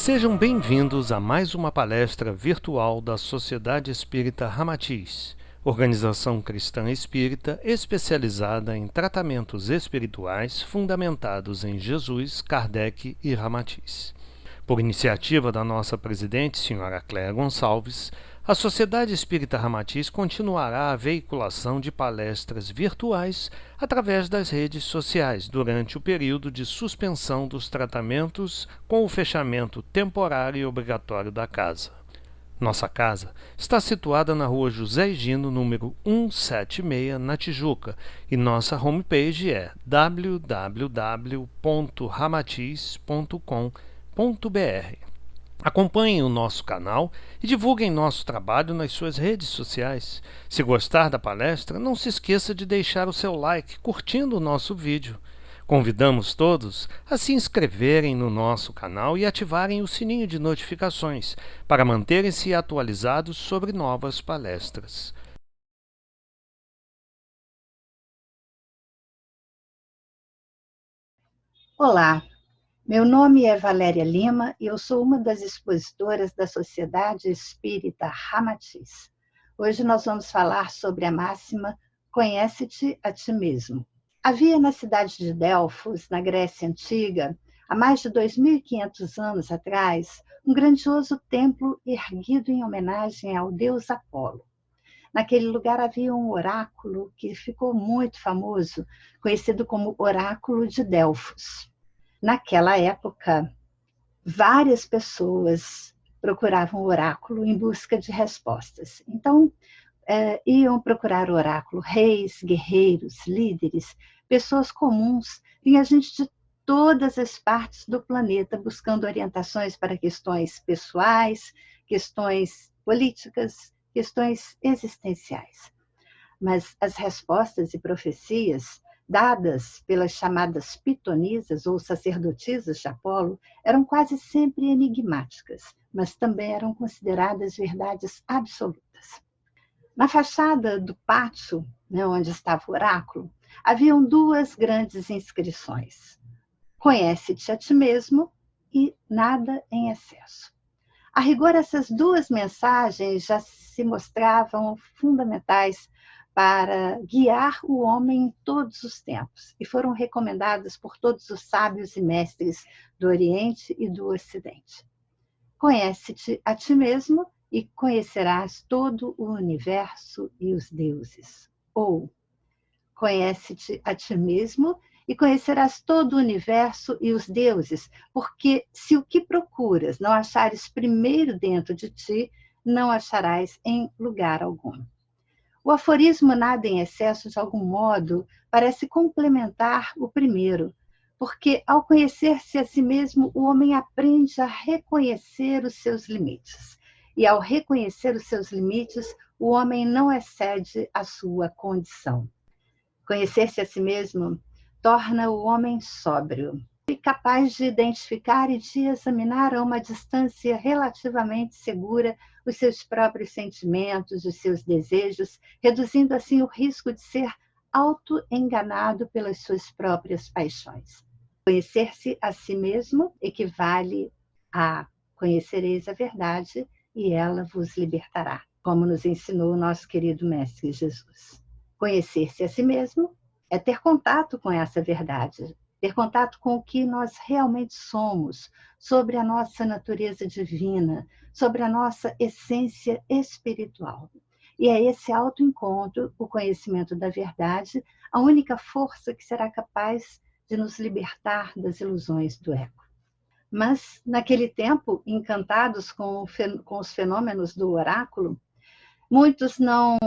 Sejam bem-vindos a mais uma palestra virtual da Sociedade Espírita Ramatiz, organização cristã espírita especializada em tratamentos espirituais fundamentados em Jesus, Kardec e Ramatiz. Por iniciativa da nossa presidente, Sra. Cléa Gonçalves, a Sociedade Espírita Ramatiz continuará a veiculação de palestras virtuais através das redes sociais durante o período de suspensão dos tratamentos com o fechamento temporário e obrigatório da casa. Nossa casa está situada na rua José Higino, número 176, na Tijuca, e nossa homepage é www.ramatiz.com.br. Acompanhem o nosso canal e divulguem nosso trabalho nas suas redes sociais. Se gostar da palestra, não se esqueça de deixar o seu like curtindo o nosso vídeo. Convidamos todos a se inscreverem no nosso canal e ativarem o sininho de notificações para manterem-se atualizados sobre novas palestras. Olá, meu nome é Valéria Lima e eu sou uma das expositoras da Sociedade Espírita Ramatiz. Hoje nós vamos falar sobre a máxima Conhece-te a ti mesmo. Havia na cidade de Delfos, na Grécia Antiga, há mais de 2.500 anos atrás, um grandioso templo erguido em homenagem ao deus Apolo. Naquele lugar havia um oráculo que ficou muito famoso, conhecido como Oráculo de Delfos. Naquela época, várias pessoas procuravam o oráculo em busca de respostas. Então, iam procurar o oráculo reis, guerreiros, líderes, pessoas comuns, vinha gente de todas as partes do planeta buscando orientações para questões pessoais, questões políticas, questões existenciais. Mas as respostas e profecias dadas pelas chamadas pitonisas ou sacerdotisas de Apolo eram quase sempre enigmáticas, mas também eram consideradas verdades absolutas. Na fachada do pátio, onde estava o oráculo, haviam duas grandes inscrições: Conhece-te a ti mesmo e nada em excesso. A rigor, essas duas mensagens já se mostravam fundamentais para guiar o homem em todos os tempos e foram recomendadas por todos os sábios e mestres do Oriente e do Ocidente. Conhece-te a ti mesmo e conhecerás todo o universo e os deuses. Ou, conhece-te a ti mesmo e conhecerás todo o universo e os deuses, porque se o que procuras não achares primeiro dentro de ti, não acharás em lugar algum. O aforismo nada em excesso, de algum modo, parece complementar o primeiro, porque ao conhecer-se a si mesmo, o homem aprende a reconhecer os seus limites. E ao reconhecer os seus limites, o homem não excede a sua condição. Conhecer-se a si mesmo torna o homem sóbrio e capaz de identificar e de examinar a uma distância relativamente segura os seus próprios sentimentos, os seus desejos, reduzindo assim o risco de ser auto-enganado pelas suas próprias paixões. Conhecer-se a si mesmo equivale a conhecereis a verdade e ela vos libertará, como nos ensinou o nosso querido Mestre Jesus. Conhecer-se a si mesmo é ter contato com essa verdade, ter contato com o que nós realmente somos, sobre a nossa natureza divina, sobre a nossa essência espiritual. E é esse autoencontro, o conhecimento da verdade, a única força que será capaz de nos libertar das ilusões do ego. Mas, naquele tempo, encantados com os fenômenos do oráculo, muitos não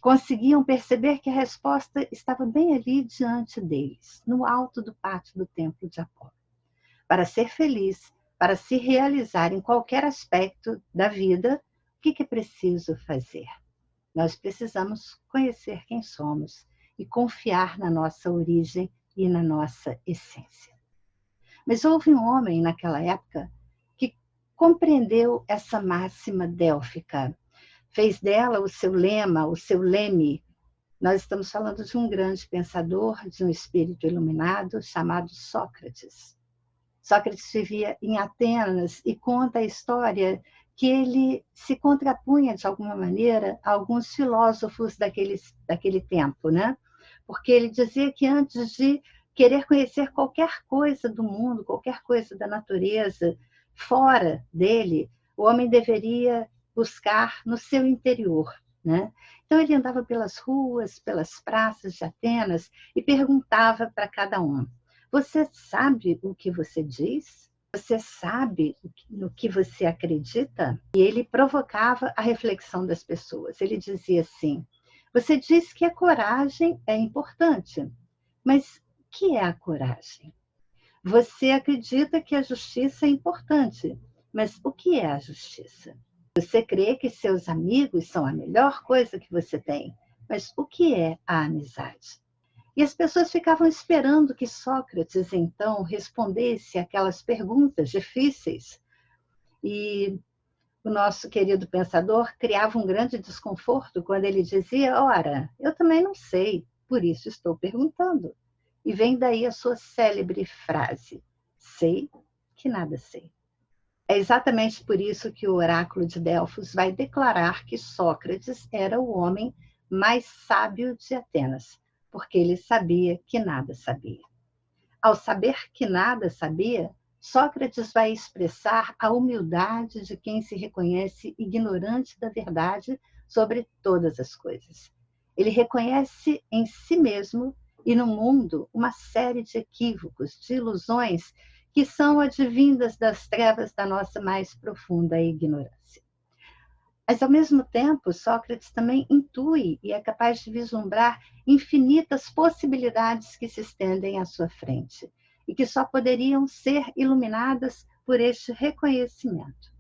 conseguiam perceber que a resposta estava bem ali diante deles, no alto do pátio do templo de Apolo. Para ser feliz, para se realizar em qualquer aspecto da vida, o que é preciso fazer? Nós precisamos conhecer quem somos e confiar na nossa origem e na nossa essência. Mas houve um homem naquela época que compreendeu essa máxima délfica, fez dela o seu lema, o seu leme. Nós estamos falando de um grande pensador, de um espírito iluminado chamado Sócrates. Sócrates vivia em Atenas e conta a história que ele se contrapunha, de alguma maneira, a alguns filósofos daquele tempo, né? Porque ele dizia que antes de querer conhecer qualquer coisa do mundo, qualquer coisa da natureza, fora dele, o homem deveria buscar no seu interior, né? Então ele andava pelas ruas, pelas praças de Atenas e perguntava para cada um: você sabe o que você diz? Você sabe no que você acredita? E ele provocava a reflexão das pessoas. Ele dizia assim: você diz que a coragem é importante, mas o que é a coragem? Você acredita que a justiça é importante, mas o que é a justiça? Você crê que seus amigos são a melhor coisa que você tem, mas o que é a amizade? E as pessoas ficavam esperando que Sócrates, então, respondesse aquelas perguntas difíceis. E o nosso querido pensador criava um grande desconforto quando ele dizia: ora, eu também não sei, por isso estou perguntando. E vem daí a sua célebre frase: sei que nada sei. É exatamente por isso que o oráculo de Delfos vai declarar que Sócrates era o homem mais sábio de Atenas, porque ele sabia que nada sabia. Ao saber que nada sabia, Sócrates vai expressar a humildade de quem se reconhece ignorante da verdade sobre todas as coisas. Ele reconhece em si mesmo e no mundo uma série de equívocos, de ilusões que são advindas das trevas da nossa mais profunda ignorância. Mas, ao mesmo tempo, Sócrates também intui e é capaz de vislumbrar infinitas possibilidades que se estendem à sua frente e que só poderiam ser iluminadas por este reconhecimento.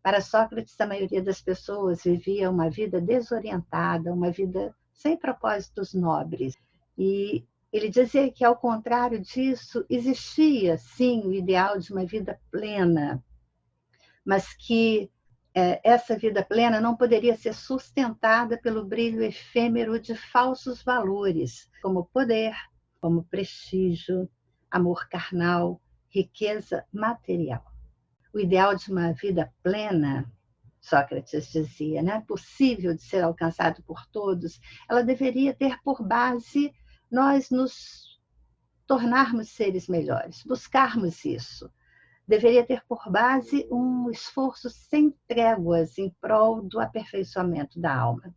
Para Sócrates, a maioria das pessoas vivia uma vida desorientada, uma vida sem propósitos nobres. E ele dizia que, ao contrário disso, existia, sim, o ideal de uma vida plena, mas que essa vida plena não poderia ser sustentada pelo brilho efêmero de falsos valores, como poder, como prestígio, amor carnal, riqueza material. O ideal de uma vida plena, Sócrates dizia, né, possível de ser alcançado por todos, ela deveria ter por base nós nos tornarmos seres melhores, buscarmos isso. Deveria ter por base um esforço sem tréguas em prol do aperfeiçoamento da alma.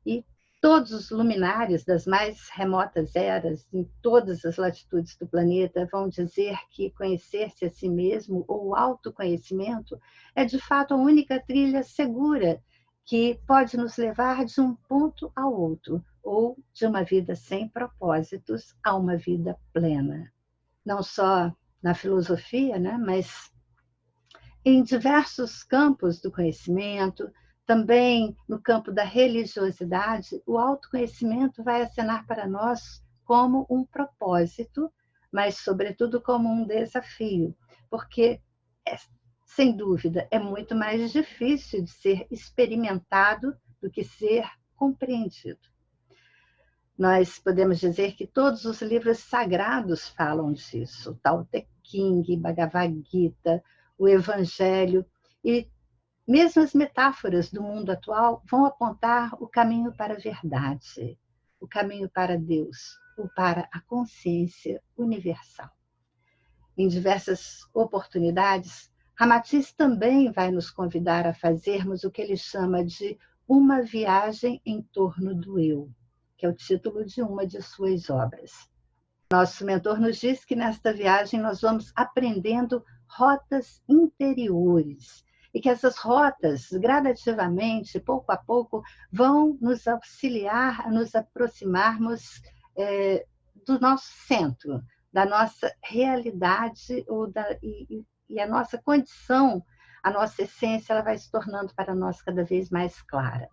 E todos os luminares das mais remotas eras, em todas as latitudes do planeta, vão dizer que conhecer-se a si mesmo, ou autoconhecimento, é de fato a única trilha segura que pode nos levar de um ponto ao outro, ou de uma vida sem propósitos a uma vida plena. Não só na filosofia, né, mas em diversos campos do conhecimento, também no campo da religiosidade, o autoconhecimento vai acenar para nós como um propósito, mas, sobretudo, como um desafio, porque, sem dúvida, é muito mais difícil de ser experimentado do que ser compreendido. Nós podemos dizer que todos os livros sagrados falam disso, Tao Te Ching, Bhagavad Gita, o Evangelho, e mesmo as metáforas do mundo atual vão apontar o caminho para a verdade, o caminho para Deus, ou para a consciência universal. Em diversas oportunidades, Ramatiz também vai nos convidar a fazermos o que ele chama de uma viagem em torno do eu, que é o título de uma de suas obras. Nosso mentor nos diz que nesta viagem nós vamos aprendendo rotas interiores e que essas rotas, gradativamente, pouco a pouco, vão nos auxiliar a nos aproximarmos do nosso centro, da nossa realidade e a nossa condição, a nossa essência, ela vai se tornando para nós cada vez mais clara.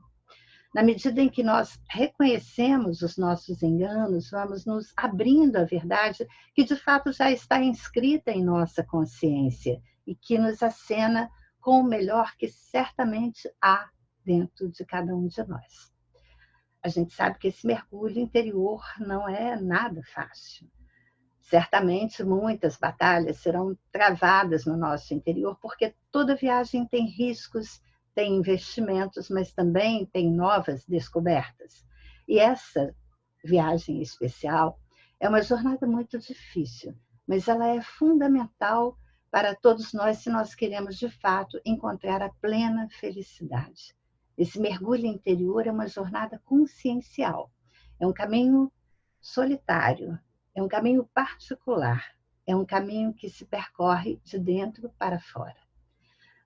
Na medida em que nós reconhecemos os nossos enganos, vamos nos abrindo à verdade que de fato já está inscrita em nossa consciência e que nos acena com o melhor que certamente há dentro de cada um de nós. A gente sabe que esse mergulho interior não é nada fácil. Certamente muitas batalhas serão travadas no nosso interior, porque toda viagem tem riscos, tem investimentos, mas também tem novas descobertas. E essa viagem especial é uma jornada muito difícil, mas ela é fundamental para todos nós se nós queremos, de fato, encontrar a plena felicidade. Esse mergulho interior é uma jornada consciencial, é um caminho solitário, é um caminho particular, é um caminho que se percorre de dentro para fora.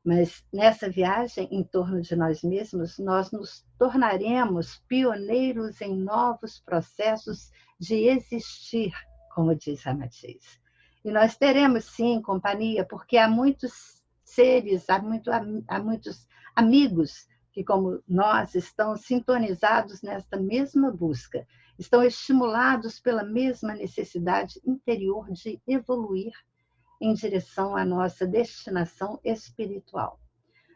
Mas nessa viagem em torno de nós mesmos, nós nos tornaremos pioneiros em novos processos de existir, como diz Ramatiz. E nós teremos, sim, companhia, porque há muitos seres, há muitos amigos que, como nós, estão sintonizados nesta mesma busca, estão estimulados pela mesma necessidade interior de evoluir em direção à nossa destinação espiritual.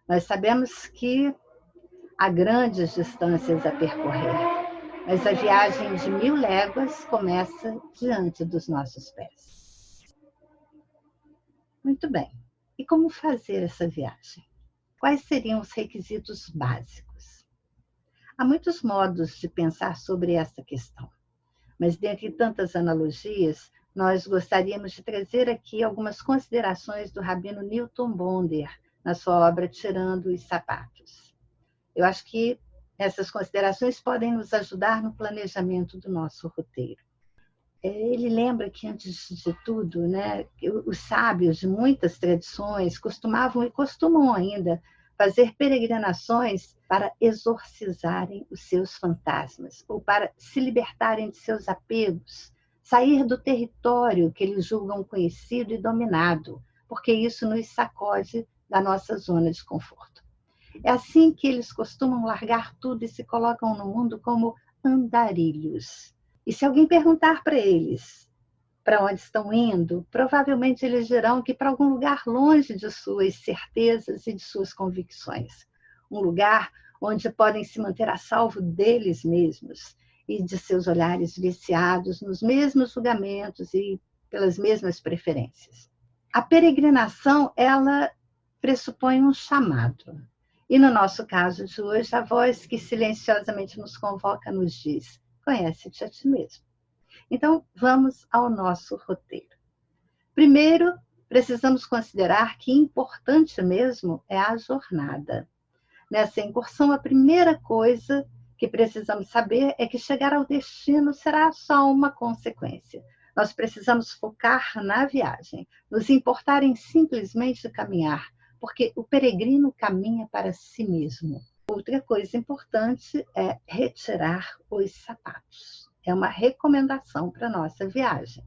Nós sabemos que há grandes distâncias a percorrer, mas a viagem de 1000 léguas começa diante dos nossos pés. Muito bem. E como fazer essa viagem? Quais seriam os requisitos básicos? Há muitos modos de pensar sobre essa questão, mas dentre tantas analogias, nós gostaríamos de trazer aqui algumas considerações do rabino Newton Bonder, na sua obra Tirando os Sapatos. Eu acho que essas considerações podem nos ajudar no planejamento do nosso roteiro. Ele lembra que, antes de tudo, né, os sábios de muitas tradições costumavam e costumam ainda fazer peregrinações para exorcizarem os seus fantasmas, ou para se libertarem de seus apegos, sair do território que eles julgam conhecido e dominado, porque isso nos sacode da nossa zona de conforto. É assim que eles costumam largar tudo e se colocam no mundo como andarilhos. E se alguém perguntar para eles para onde estão indo, provavelmente eles dirão que para algum lugar longe de suas certezas e de suas convicções. Um lugar onde podem se manter a salvo deles mesmos e de seus olhares viciados nos mesmos julgamentos e pelas mesmas preferências. A peregrinação, ela pressupõe um chamado. E no nosso caso de hoje, a voz que silenciosamente nos convoca nos diz: conhece-te a ti mesmo. Então, vamos ao nosso roteiro. Primeiro, precisamos considerar que importante mesmo é a jornada. Nessa incursão, a primeira coisa que precisamos saber é que chegar ao destino será só uma consequência. Nós precisamos focar na viagem, nos importar em simplesmente caminhar, porque o peregrino caminha para si mesmo. Outra coisa importante é retirar os sapatos. É uma recomendação para a nossa viagem,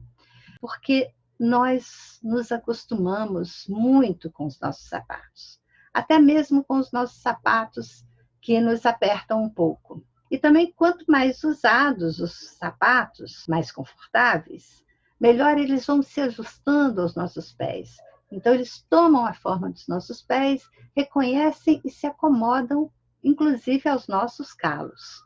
porque nós nos acostumamos muito com os nossos sapatos, até mesmo com os nossos sapatos que nos apertam um pouco. E também, quanto mais usados os sapatos, mais confortáveis, melhor eles vão se ajustando aos nossos pés. Então, eles tomam a forma dos nossos pés, reconhecem e se acomodam, inclusive aos nossos calos.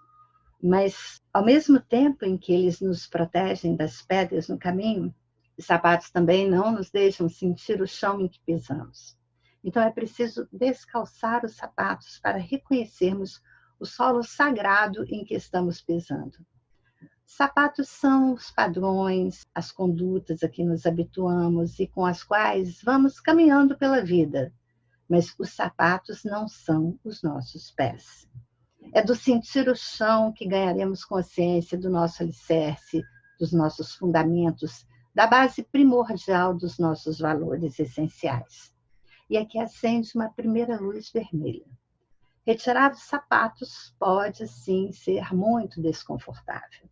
Mas, ao mesmo tempo em que eles nos protegem das pedras no caminho, os sapatos também não nos deixam sentir o chão em que pisamos. Então, é preciso descalçar os sapatos para reconhecermos o solo sagrado em que estamos pisando. Sapatos são os padrões, as condutas a que nos habituamos e com as quais vamos caminhando pela vida. Mas os sapatos não são os nossos pés. É do sentir o chão que ganharemos consciência do nosso alicerce, dos nossos fundamentos, da base primordial dos nossos valores essenciais. E aqui acende uma primeira luz vermelha. Retirar os sapatos pode, sim, ser muito desconfortável.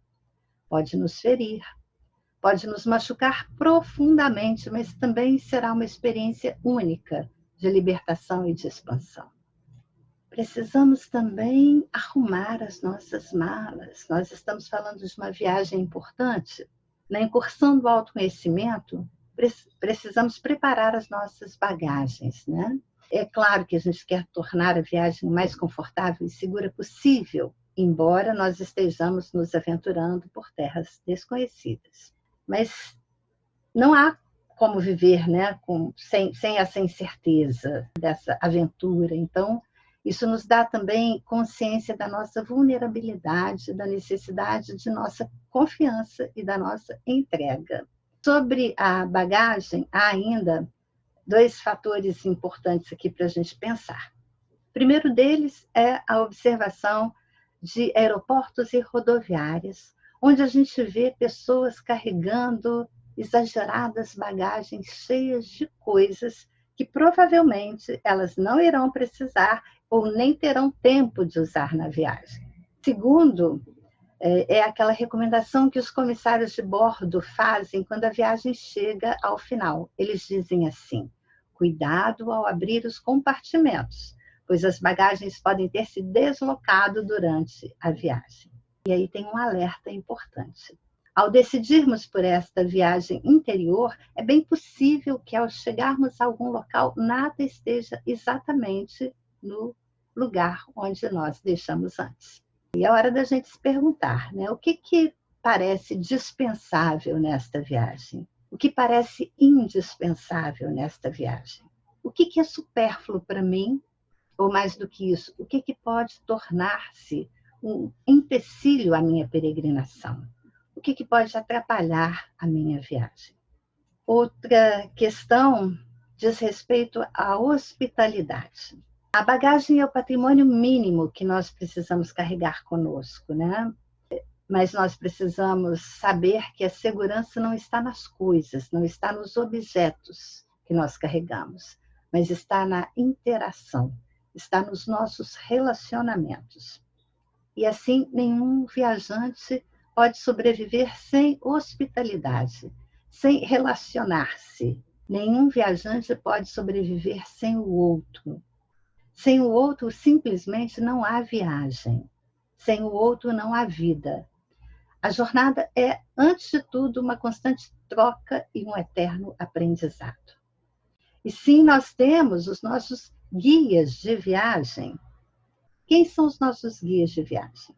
Pode nos ferir, pode nos machucar profundamente, mas também será uma experiência única de libertação e de expansão. Precisamos também arrumar as nossas malas. Nós estamos falando de uma viagem importante. Na incursão do autoconhecimento, precisamos preparar as nossas bagagens, né? É claro que a gente quer tornar a viagem o mais confortável e segura possível, embora nós estejamos nos aventurando por terras desconhecidas. Mas não há como viver, né, sem essa incerteza dessa aventura. Então, isso nos dá também consciência da nossa vulnerabilidade, da necessidade de nossa confiança e da nossa entrega. Sobre a bagagem, há ainda dois fatores importantes aqui para a gente pensar. O primeiro deles é a observação de aeroportos e rodoviárias, onde a gente vê pessoas carregando exageradas bagagens cheias de coisas que provavelmente elas não irão precisar ou nem terão tempo de usar na viagem. Segundo, é aquela recomendação que os comissários de bordo fazem quando a viagem chega ao final. Eles dizem assim: cuidado ao abrir os compartimentos, pois as bagagens podem ter se deslocado durante a viagem. E aí tem um alerta importante. Ao decidirmos por esta viagem interior, é bem possível que ao chegarmos a algum local, nada esteja exatamente no lugar onde nós deixamos antes. E é hora da gente se perguntar, né? O que parece dispensável nesta viagem? O que parece indispensável nesta viagem? O que é supérfluo para mim? Ou mais do que isso, o que pode tornar-se um empecilho à minha peregrinação? O que pode atrapalhar a minha viagem? Outra questão diz respeito à hospitalidade. A bagagem é o patrimônio mínimo que nós precisamos carregar conosco, né? Mas nós precisamos saber que a segurança não está nas coisas, não está nos objetos que nós carregamos, mas está na interação, está nos nossos relacionamentos. E assim, nenhum viajante pode sobreviver sem hospitalidade, sem relacionar-se. Nenhum viajante pode sobreviver sem o outro. Sem o outro, simplesmente não há viagem. Sem o outro, não há vida. A jornada é, antes de tudo, uma constante troca e um eterno aprendizado. E sim, nós temos os nossos guias de viagem. Quem são os nossos guias de viagem?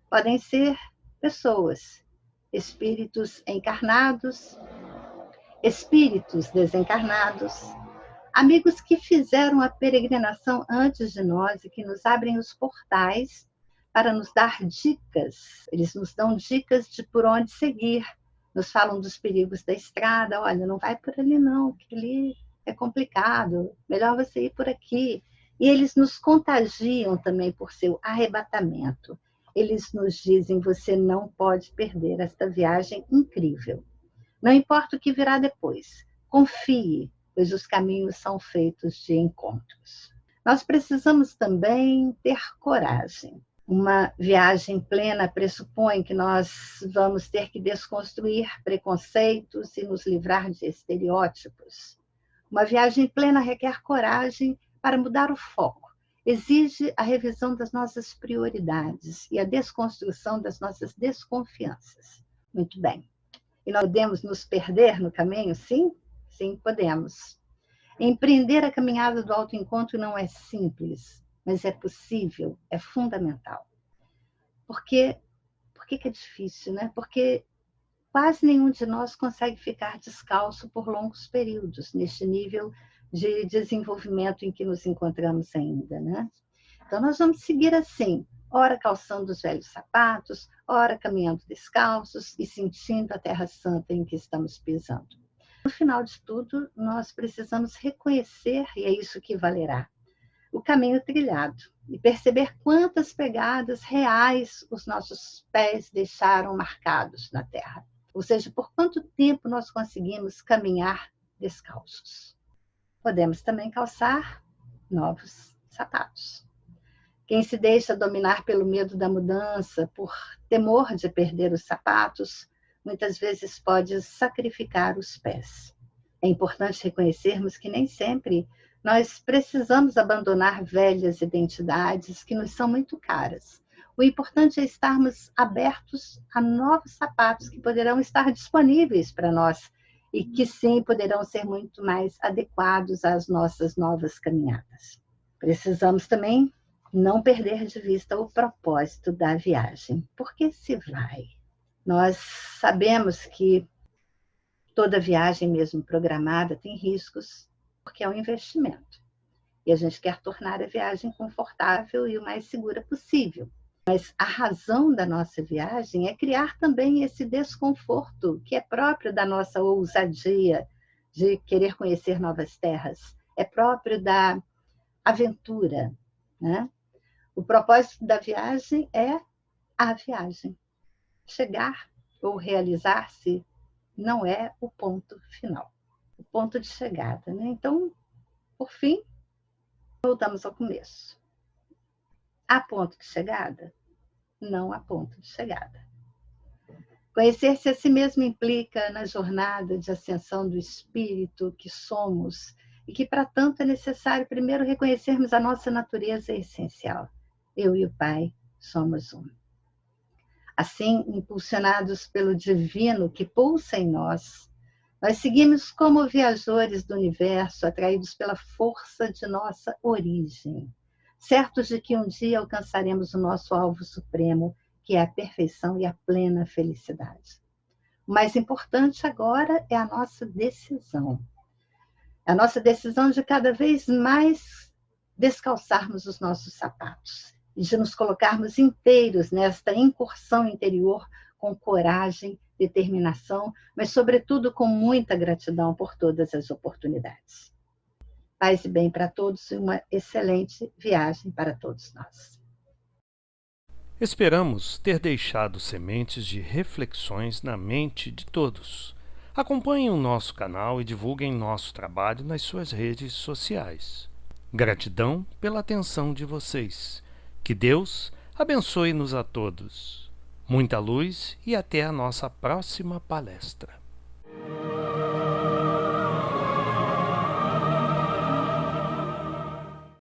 Podem ser pessoas, espíritos encarnados, espíritos desencarnados, amigos que fizeram a peregrinação antes de nós e que nos abrem os portais para nos dar dicas. Eles nos dão dicas de por onde seguir, nos falam dos perigos da estrada. Olha, não vai por ali não, que ali é complicado, melhor você ir por aqui. E eles nos contagiam também por seu arrebatamento. Eles nos dizem: você não pode perder esta viagem incrível. Não importa o que virá depois, confie, pois os caminhos são feitos de encontros. Nós precisamos também ter coragem. Uma viagem plena pressupõe que nós vamos ter que desconstruir preconceitos e nos livrar de estereótipos. Uma viagem plena requer coragem para mudar o foco. Exige a revisão das nossas prioridades e a desconstrução das nossas desconfianças. Muito bem. E nós podemos nos perder no caminho? Sim? Sim, podemos. Empreender a caminhada do autoencontro não é simples, mas é possível, é fundamental. Por que é difícil, né? Porque quase nenhum de nós consegue ficar descalço por longos períodos, neste nível de desenvolvimento em que nos encontramos ainda, né? Então, nós vamos seguir assim, ora calçando os velhos sapatos, ora caminhando descalços e sentindo a terra santa em que estamos pisando. No final de tudo, nós precisamos reconhecer, e é isso que valerá, o caminho trilhado e perceber quantas pegadas reais os nossos pés deixaram marcados na terra. Ou seja, por quanto tempo nós conseguimos caminhar descalços. Podemos também calçar novos sapatos. Quem se deixa dominar pelo medo da mudança, por temor de perder os sapatos, muitas vezes pode sacrificar os pés. É importante reconhecermos que nem sempre nós precisamos abandonar velhas identidades que nos são muito caras. O importante é estarmos abertos a novos sapatos que poderão estar disponíveis para nós e que sim poderão ser muito mais adequados às nossas novas caminhadas. Precisamos também não perder de vista o propósito da viagem. Por que se vai? Nós sabemos que Toda viagem, mesmo programada, tem riscos, porque é um investimento. E a gente quer tornar a viagem confortável e o mais segura possível. Mas a razão da nossa viagem é criar também esse desconforto que é próprio da nossa ousadia de querer conhecer novas terras. É próprio da aventura, né? O propósito da viagem é a viagem. Chegar ou realizar-se não é o ponto final, o ponto de chegada, né? Então, por fim, voltamos ao começo. Há ponto de chegada? Não há ponto de chegada. Conhecer-se a si mesmo implica na jornada de ascensão do espírito que somos e que, para tanto, é necessário primeiro reconhecermos a nossa natureza essencial. Eu e o Pai somos um. Assim, impulsionados pelo divino que pulsa em nós, nós seguimos como viajores do universo, atraídos pela força de nossa origem, certos de que um dia alcançaremos o nosso alvo supremo, que é a perfeição e a plena felicidade. O mais importante agora é a nossa decisão. A nossa decisão de cada vez mais descalçarmos os nossos sapatos e de nos colocarmos inteiros nesta incursão interior com coragem, determinação, mas, sobretudo, com muita gratidão por todas as oportunidades. Paz e bem para todos e uma excelente viagem para todos nós. Esperamos ter deixado sementes de reflexões na mente de todos. Acompanhem o nosso canal e divulguem nosso trabalho nas suas redes sociais. Gratidão pela atenção de vocês. Que Deus abençoe-nos a todos. Muita luz e até a nossa próxima palestra.